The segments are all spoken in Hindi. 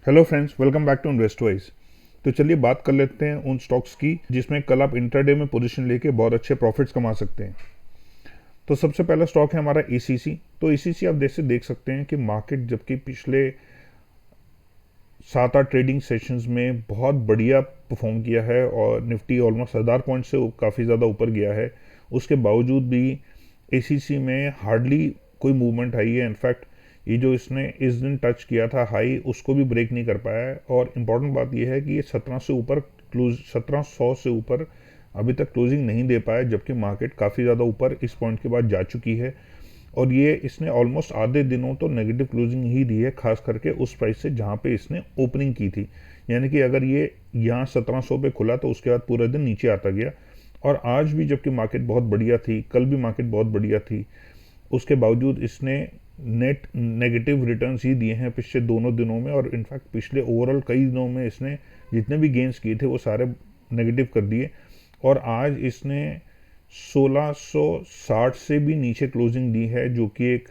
Hello friends, welcome back to Investwise. तो चलिए बात कर लेते हैं उन स्टॉक्स की जिसमें कल आप इंट्राडे में पोजीशन लेके बहुत अच्छे प्रॉफिट्स कमा सकते हैं। तो सबसे पहला स्टॉक है हमारा एसीसी। तो एसीसी आप जैसे देख सकते हैं कि मार्केट जबकि पिछले 7-8 ट्रेडिंग सेशंस में बहुत बढ़िया परफॉर्म किया है और निफ्टी ऑलमोस्ट 1000 पॉइंट से काफ़ी ज़्यादा ऊपर गया है, उसके बावजूद भी एसीसी में हार्डली कोई मूवमेंट आई है। इनफैक्ट ये जो इसने इस दिन टच किया था हाई, उसको भी ब्रेक नहीं कर पाया है। और इम्पॉर्टेंट बात यह है कि ये 17 से ऊपर क्लोज 1700 से ऊपर अभी तक क्लोजिंग नहीं दे पाया, जबकि मार्केट काफ़ी ज़्यादा ऊपर इस पॉइंट के बाद जा चुकी है। और ये इसने ऑलमोस्ट आधे दिनों तो नेगेटिव क्लोजिंग ही दी है, खास करके उस प्राइस से जहाँ पे इसने ओपनिंग की थी। यानी कि अगर ये यहाँ 1700 पे खुला तो उसके बाद पूरा दिन नीचे आता गया। और आज भी जबकि मार्केट बहुत बढ़िया थी, कल भी मार्केट बहुत बढ़िया थी, उसके बावजूद इसने नेट नेगेटिव रिटर्न्स ही दिए हैं पिछले दोनों दिनों में। और इनफैक्ट पिछले ओवरऑल कई दिनों में इसने जितने भी गेंस किए थे वो सारे नेगेटिव कर दिए। और आज इसने 1660 से भी नीचे क्लोजिंग दी है, जो कि एक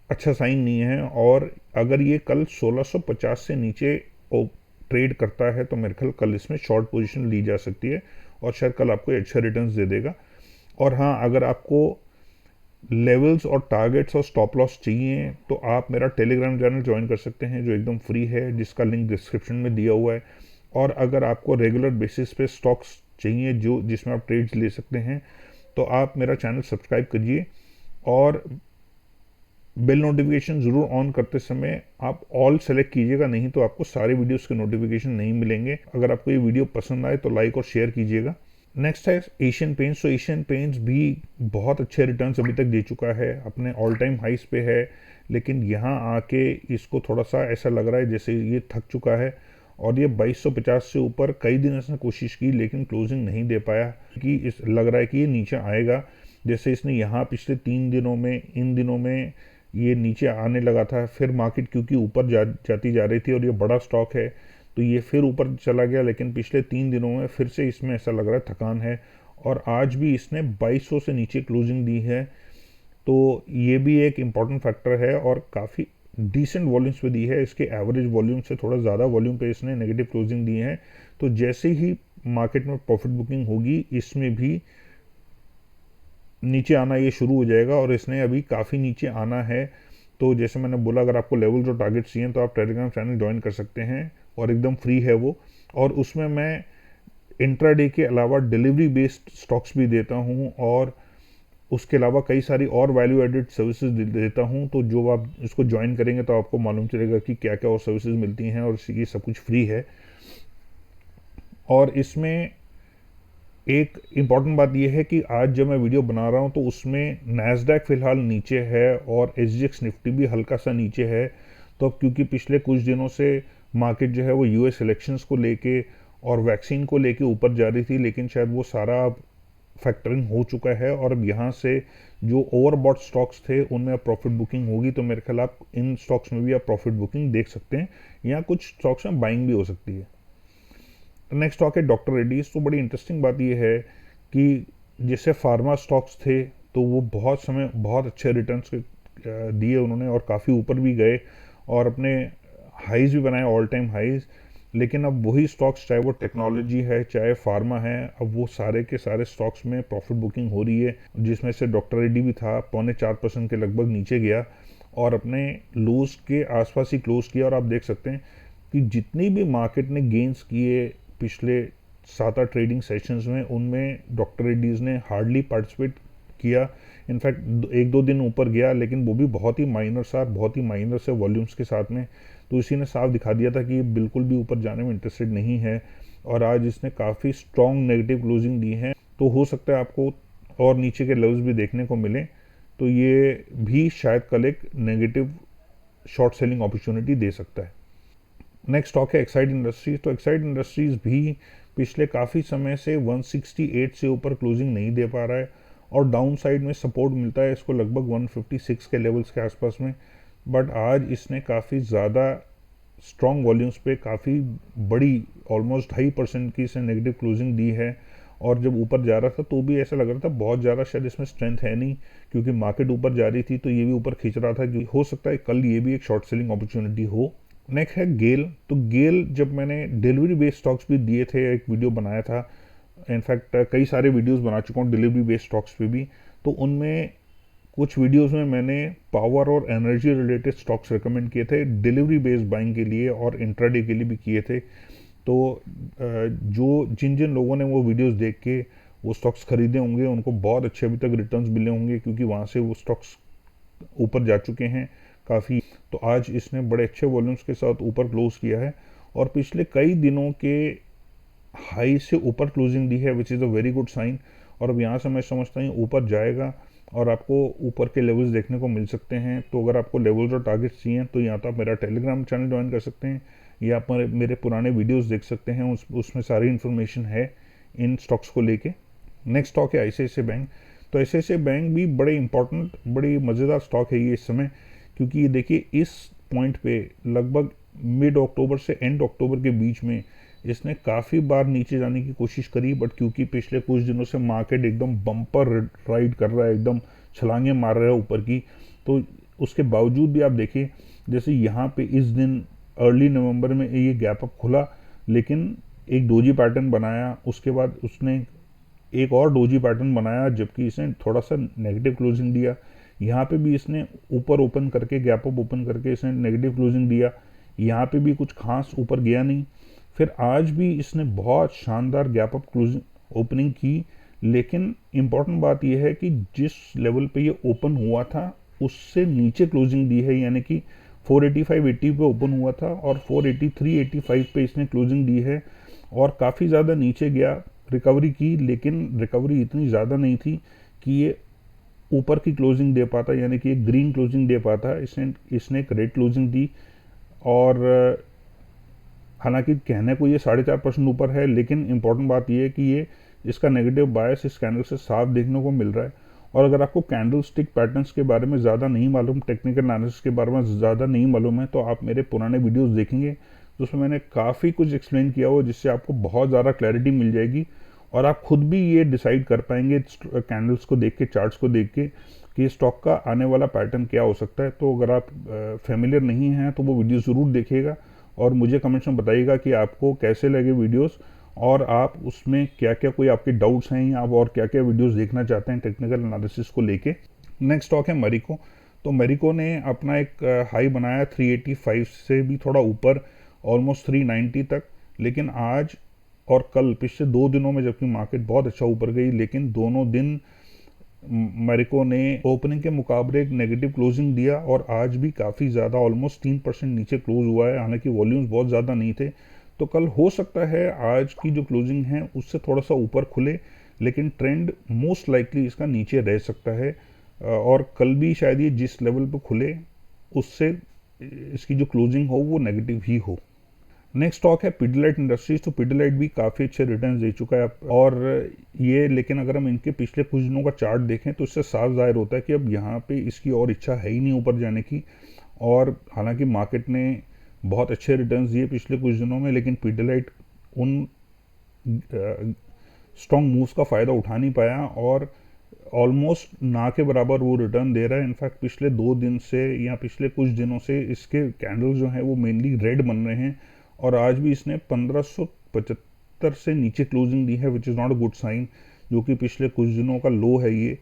अच्छा साइन नहीं है। और अगर ये कल 1650 से नीचे ट्रेड करता है तो मेरे ख्याल कल इसमें शॉर्ट पोजीशन ली जा सकती है और शायद कल आपको अच्छा रिटर्न्स दे देगा। और हाँ, अगर आपको लेवल्स और टारगेट्स और स्टॉप लॉस चाहिए तो आप मेरा टेलीग्राम चैनल ज्वाइन कर सकते हैं, जो एकदम फ्री है, जिसका लिंक डिस्क्रिप्शन में दिया हुआ है। और अगर आपको रेगुलर बेसिस पे स्टॉक्स चाहिए जो जिसमें आप ट्रेड्स ले सकते हैं, तो आप मेरा चैनल सब्सक्राइब करिए और बेल नोटिफिकेशन ज़रूर ऑन करते समय आप ऑल सेलेक्ट कीजिएगा, नहीं तो आपको सारे वीडियोस के नोटिफिकेशन नहीं मिलेंगे। अगर आपको ये वीडियो पसंद आए तो लाइक और शेयर कीजिएगा। नेक्स्ट है एशियन पेंट्स। तो एशियन पेंट्स भी बहुत अच्छे रिटर्न्स अभी तक दे चुका है, अपने ऑल टाइम हाइस पे है, लेकिन यहाँ आके इसको थोड़ा सा ऐसा लग रहा है जैसे ये थक चुका है। और ये 2250 से ऊपर कई दिन इसने कोशिश की लेकिन क्लोजिंग नहीं दे पाया, कि इस लग रहा है कि ये नीचे आएगा। जैसे इसने यहाँ पिछले 3 दिनों में, इन दिनों में ये नीचे आने लगा था, फिर मार्केट क्योंकि ऊपर जाती जा रही थी और ये बड़ा स्टॉक है तो ये फिर ऊपर चला गया, लेकिन पिछले 3 दिनों में फिर से इसमें ऐसा लग रहा है थकान है। और आज भी इसने 2200 से नीचे क्लोजिंग दी है, तो ये भी एक इम्पॉर्टेंट फैक्टर है। और काफ़ी डिसेंट वॉल्यूम्स पे दी है, इसके एवरेज वॉल्यूम से थोड़ा ज़्यादा वॉल्यूम पे इसने नेगेटिव क्लोजिंग दी है। तो जैसे ही मार्केट में प्रॉफिट बुकिंग होगी, इसमें भी नीचे आना ये शुरू हो जाएगा और इसने अभी काफ़ी नीचे आना है। तो जैसे मैंने बोला, अगर आपको लेवल्स और टारगेट्स चाहिए तो आप टेलीग्राम चैनल ज्वाइन कर सकते हैं और एकदम फ्री है वो। और उसमें मैं इंट्राडे के अलावा डिलीवरी बेस्ड स्टॉक्स भी देता हूँ और उसके अलावा कई सारी और वैल्यू एडेड सर्विसेज देता हूँ। तो जो आप इसको ज्वाइन करेंगे तो आपको मालूम चलेगा कि क्या क्या और सर्विसेज मिलती हैं, और ये सब कुछ फ्री है। और इसमें एक इम्पॉर्टेंट बात यह है कि आज जब मैं वीडियो बना रहा हूं तो उसमें नैस्डैक फिलहाल नीचे है और एसजीएक्स निफ्टी भी हल्का सा नीचे है। तो अब क्योंकि पिछले कुछ दिनों से मार्केट जो है वो यूएस इलेक्शंस को लेके और वैक्सीन को लेके ऊपर जा रही थी, लेकिन शायद वो सारा अब फैक्टरिंग हो चुका है और अब यहाँ से जो ओवरबॉट स्टॉक्स थे उनमें अब प्रॉफिट बुकिंग होगी। तो मेरे ख्याल आप इन स्टॉक्स में भी आप प्रॉफिट बुकिंग देख सकते हैं, या कुछ स्टॉक्स में बाइंग भी हो सकती है। नेक्स्ट स्टॉक है डॉक्टर रेड्डीज। तो बड़ी इंटरेस्टिंग बात यह है कि जैसे फार्मा स्टॉक्स थे तो वो बहुत समय बहुत अच्छे रिटर्न्स दिए उन्होंने और काफ़ी ऊपर भी गए और अपने हाइज भी बनाए, ऑल टाइम हाइज। लेकिन अब वही स्टॉक्स, चाहे वो टेक्नोलॉजी है चाहे फार्मा है, अब वो सारे के सारे स्टॉक्स में प्रॉफिट बुकिंग हो रही है, जिसमें से डॉक्टर रेड्डी भी था, 3.25% के लगभग नीचे गया और अपने लोज के आसपास ही क्लोज किया। और आप देख सकते हैं कि जितनी भी मार्केट ने गेंस किए पिछले 7-8 ट्रेडिंग सेशंस में, उनमें डॉक्टर रेड्डीज़ ने हार्डली पार्टिसिपेट किया। इनफैक्ट 1-2 दिन ऊपर गया, लेकिन वो भी बहुत ही माइनर सा, बहुत ही माइनर से वॉल्यूम्स के साथ में। तो इसी ने साफ दिखा दिया था कि ये बिल्कुल भी ऊपर जाने में इंटरेस्टेड नहीं है। और आज इसने काफ़ी स्ट्रॉन्ग नेगेटिव क्लोजिंग दी है, तो हो सकता है आपको और नीचे के लेवल्स भी देखने को मिले। तो ये भी शायद कल एक नेगेटिव शॉर्ट सेलिंग अपॉर्चुनिटी दे सकता है। नेक्स्ट स्टॉक है एक्साइड इंडस्ट्रीज। तो एक्साइड इंडस्ट्रीज भी पिछले काफ़ी समय से 168 से ऊपर क्लोजिंग नहीं दे पा रहा है और डाउन साइड में सपोर्ट मिलता है इसको लगभग 156 के लेवल्स के आसपास में। बट आज इसने काफ़ी ज़्यादा स्ट्रॉन्ग वॉल्यूम्स पे काफ़ी बड़ी, ऑलमोस्ट 2.5% की इसने नेगेटिव क्लोजिंग दी है। और जब ऊपर जा रहा था तो भी ऐसा लग रहा था बहुत ज़्यादा शायद इसमें स्ट्रेंथ है नहीं, क्योंकि मार्केट ऊपर जा रही थी तो ये भी ऊपर खींच रहा था। हो सकता है कल ये भी एक शॉर्ट सेलिंग अपॉर्चुनिटी हो। नेक्स्ट है गेल। तो गेल जब मैंने डिलीवरी बेस्ड स्टॉक्स भी दिए थे, एक वीडियो बनाया था, इनफैक्ट कई सारे वीडियोस बना चुका हूँ डिलीवरी बेस्ड स्टॉक्स पे भी, तो उनमें कुछ वीडियोस में मैंने पावर और एनर्जी रिलेटेड स्टॉक्स रिकमेंड किए थे डिलीवरी बेस्ड बाइंग के लिए, और इंट्राडे के लिए भी किए थे। तो जो जिन जिन लोगों ने वो वीडियोस देख के वो स्टॉक्स खरीदे होंगे उनको बहुत अच्छे अभी तक रिटर्न्स मिले होंगे, क्योंकि वहाँ से वो स्टॉक्स ऊपर जा चुके हैं काफ़ी। तो आज इसने बड़े अच्छे वॉल्यूम्स के साथ ऊपर क्लोज किया है, और पिछले कई दिनों के हाई से ऊपर क्लोजिंग दी है, which is a very good sign. और अब यहाँ से मैं समझता हूँ ऊपर जाएगा और आपको ऊपर के लेवल्स देखने को मिल सकते हैं। तो अगर आपको लेवल्स और टारगेट्स चाहिए तो या तो आप मेरा टेलीग्राम चैनल ज्वाइन कर सकते हैं, या आप मेरे पुराने वीडियोस देख सकते हैं, उसमें सारी इन्फॉर्मेशन है इन स्टॉक्स को लेके। नेक्स्ट स्टॉक है ICICI बैंक। तो ICICI बैंक भी बड़े इंपॉर्टेंट, बड़ी मज़ेदार स्टॉक है ये इस समय, क्योंकि ये देखिए इस पॉइंट पे लगभग मिड अक्टूबर से एंड अक्टूबर के बीच में इसने काफ़ी बार नीचे जाने की कोशिश करी, बट क्योंकि पिछले कुछ दिनों से मार्केट एकदम बम्पर राइड कर रहा है, एकदम छलांगे मार रहा है ऊपर की, तो उसके बावजूद भी आप देखें जैसे यहाँ पे इस दिन अर्ली नवंबर में ये गैप अप खुला, लेकिन एक डोजी पैटर्न बनाया, उसके बाद उसने एक और डोजी पैटर्न बनाया, जबकि इसने थोड़ा सा नेगेटिव क्लोजिंग दिया। यहाँ पे भी इसने ऊपर ओपन करके गैप अप ओपन करके इसने नेगेटिव क्लोजिंग दिया, यहाँ पे भी कुछ खास ऊपर गया नहीं। फिर आज भी इसने बहुत शानदार गैप अप क्लोजिंग ओपनिंग की, लेकिन इम्पॉर्टेंट बात यह है कि जिस लेवल पे ये ओपन हुआ था उससे नीचे क्लोजिंग दी है, यानी कि 485.80 पे ओपन हुआ था और 483.85 पे इसने क्लोजिंग दी है, और काफ़ी ज़्यादा नीचे गया, रिकवरी की, लेकिन रिकवरी इतनी ज़्यादा नहीं थी कि ये ऊपर की क्लोजिंग दे पाता, यानी कि एक ग्रीन क्लोजिंग दे पाता। इसने एक रेड क्लोजिंग दी, और हालांकि कहने को ये 4.5% ऊपर है, लेकिन इंपॉर्टेंट बात ये है कि ये इसका नेगेटिव बायस इस कैंडल से साफ देखने को मिल रहा है। और अगर आपको कैंडल स्टिक पैटर्न्स के बारे में ज़्यादा नहीं मालूम, टेक्निकल एनालिसिस के बारे में ज़्यादा नहीं मालूम है, तो आप मेरे पुराने वीडियोस देखेंगे, तो उसमें मैंने काफ़ी कुछ एक्सप्लेन किया हो, जिससे आपको बहुत ज़्यादा क्लैरिटी मिल जाएगी, और आप खुद भी ये डिसाइड कर पाएंगे कैंडल्स को देख के, चार्ट्स को देख के, कि स्टॉक का आने वाला पैटर्न क्या हो सकता है। तो अगर आप फेमिलियर नहीं हैं तो वो वीडियो ज़रूर देखिएगा, और मुझे कमेंट्स में बताइएगा कि आपको कैसे लगे वीडियोस, और आप उसमें क्या क्या कोई आपके डाउट्स हैं, या आप और क्या क्या वीडियोस देखना चाहते हैं टेक्निकल एनालिसिस को लेके। नेक्स्ट स्टॉक है मैरिको। तो मैरिको ने अपना एक हाई बनाया 385 से भी थोड़ा ऊपर, ऑलमोस्ट 390 तक, लेकिन आज और कल पिछले 2 दिनों में जबकि मार्केट बहुत अच्छा ऊपर गई, लेकिन दोनों दिन मैरिको ने ओपनिंग के मुकाबले एक नेगेटिव क्लोजिंग दिया, और आज भी काफ़ी ज़्यादा ऑलमोस्ट 3% नीचे क्लोज हुआ है, हालांकि वॉल्यूम्स बहुत ज़्यादा नहीं थे। तो कल हो सकता है आज की जो क्लोजिंग है उससे थोड़ा सा ऊपर खुले, लेकिन ट्रेंड मोस्ट लाइकली इसका नीचे रह सकता है, और कल भी शायद ये जिस लेवल पर खुले उससे इसकी जो क्लोजिंग हो वो नेगेटिव ही हो। नेक्स्ट स्टॉक है पिडिलाइट इंडस्ट्रीज। तो पिडिलाइट भी काफ़ी अच्छे रिटर्न दे चुका है, और ये, लेकिन अगर हम इनके पिछले कुछ दिनों का चार्ट देखें तो इससे साफ जाहिर होता है कि अब यहाँ पे इसकी और इच्छा है ही नहीं ऊपर जाने की। और हालांकि मार्केट ने बहुत अच्छे रिटर्न्स दिए पिछले कुछ दिनों में, लेकिन पिडिलाइट उन स्ट्रॉन्ग मूव्स का फ़ायदा उठा नहीं पाया, और ऑलमोस्ट ना के बराबर वो रिटर्न दे रहा है। इनफैक्ट पिछले 2 दिन से या पिछले कुछ दिनों से इसके कैंडल्स जो हैं वो मेनली रेड बन रहे हैं, और आज भी इसने 1575 से नीचे क्लोजिंग दी है, which is not a good sign, जो कि पिछले कुछ दिनों का लो है ये,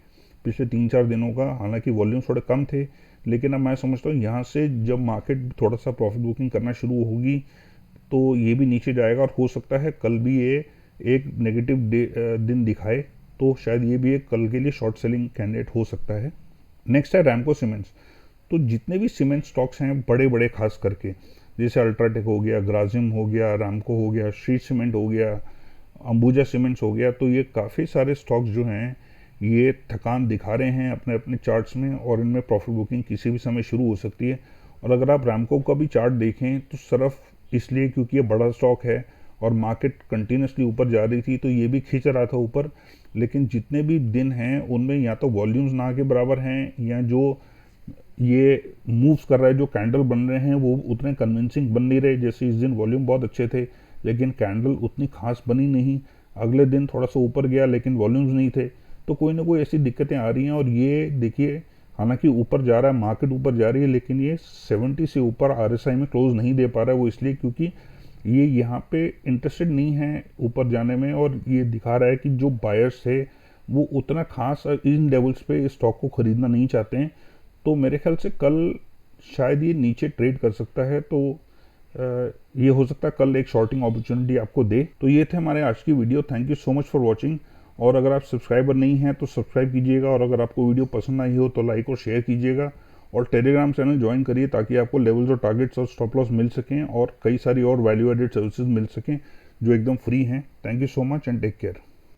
पिछले 3-4 दिनों का। हालांकि वॉल्यूम थोड़े कम थे, लेकिन अब मैं समझता हूँ यहाँ से जब मार्केट थोड़ा सा प्रॉफिट बुकिंग करना शुरू होगी तो ये भी नीचे जाएगा, और हो सकता है कल भी ये एक नेगेटिव दिन दिखाए, तो शायद ये भी एक कल के लिए शॉर्ट सेलिंग कैंडिडेट हो सकता है। नेक्स्ट है रैमको सीमेंट्स। तो जितने भी सीमेंट स्टॉक्स हैं बड़े बड़े खास करके, जैसे अल्ट्राटेक हो गया, ग्राजिम हो गया, रैमको हो गया, श्री सीमेंट हो गया, अंबुजा सीमेंट्स हो गया, तो ये काफ़ी सारे स्टॉक्स जो हैं ये थकान दिखा रहे हैं अपने अपने चार्ट्स में, और इनमें प्रॉफिट बुकिंग किसी भी समय शुरू हो सकती है। और अगर आप रैमको का भी चार्ट देखें तो सिर्फ इसलिए क्योंकि ये बड़ा स्टॉक है और मार्केट कंटिन्यूसली ऊपर जा रही थी तो ये भी खींच रहा था ऊपर, लेकिन जितने भी दिन हैं उनमें या तो वॉल्यूम्स ना के बराबर हैं, या जो ये मूव्स कर रहा है, जो कैंडल बन रहे हैं वो उतने कन्विंसिंग बन नहीं रहे। जैसे इस दिन वॉल्यूम बहुत अच्छे थे, लेकिन कैंडल उतनी खास बनी नहीं। अगले दिन थोड़ा सा ऊपर गया, लेकिन वॉल्यूम्स नहीं थे। तो कोई ना कोई ऐसी दिक्कतें आ रही हैं, और ये देखिए हालांकि ऊपर जा रहा है, मार्केट ऊपर जा रही है, लेकिन ये 70 से ऊपर RSI में क्लोज नहीं दे पा रहा है। वो इसलिए क्योंकि ये यहाँ पे इंटरेस्टेड नहीं है ऊपर जाने में, और ये दिखा रहा है कि जो बायर्स है वो उतना खास इन लेवल्स पे इस स्टॉक को खरीदना नहीं चाहते हैं। तो मेरे ख्याल से कल शायद ये नीचे ट्रेड कर सकता है, तो ये हो सकता है कल एक शॉर्टिंग अपॉर्चुनिटी आपको दे। तो ये थे हमारे आज की video. Thank you so much for watching. और अगर आप सब्सक्राइबर नहीं हैं तो सब्सक्राइब कीजिएगा, और अगर आपको वीडियो पसंद आई हो तो लाइक और शेयर कीजिएगा, और टेलीग्राम चैनल ज्वाइन करिए ताकि आपको लेवल्स और टारगेट्स और स्टॉप लॉस मिल सकें, और कई सारी और वैल्यू एडेड सर्विसेज मिल सकें जो एकदम फ्री हैं। Thank you so much and take care.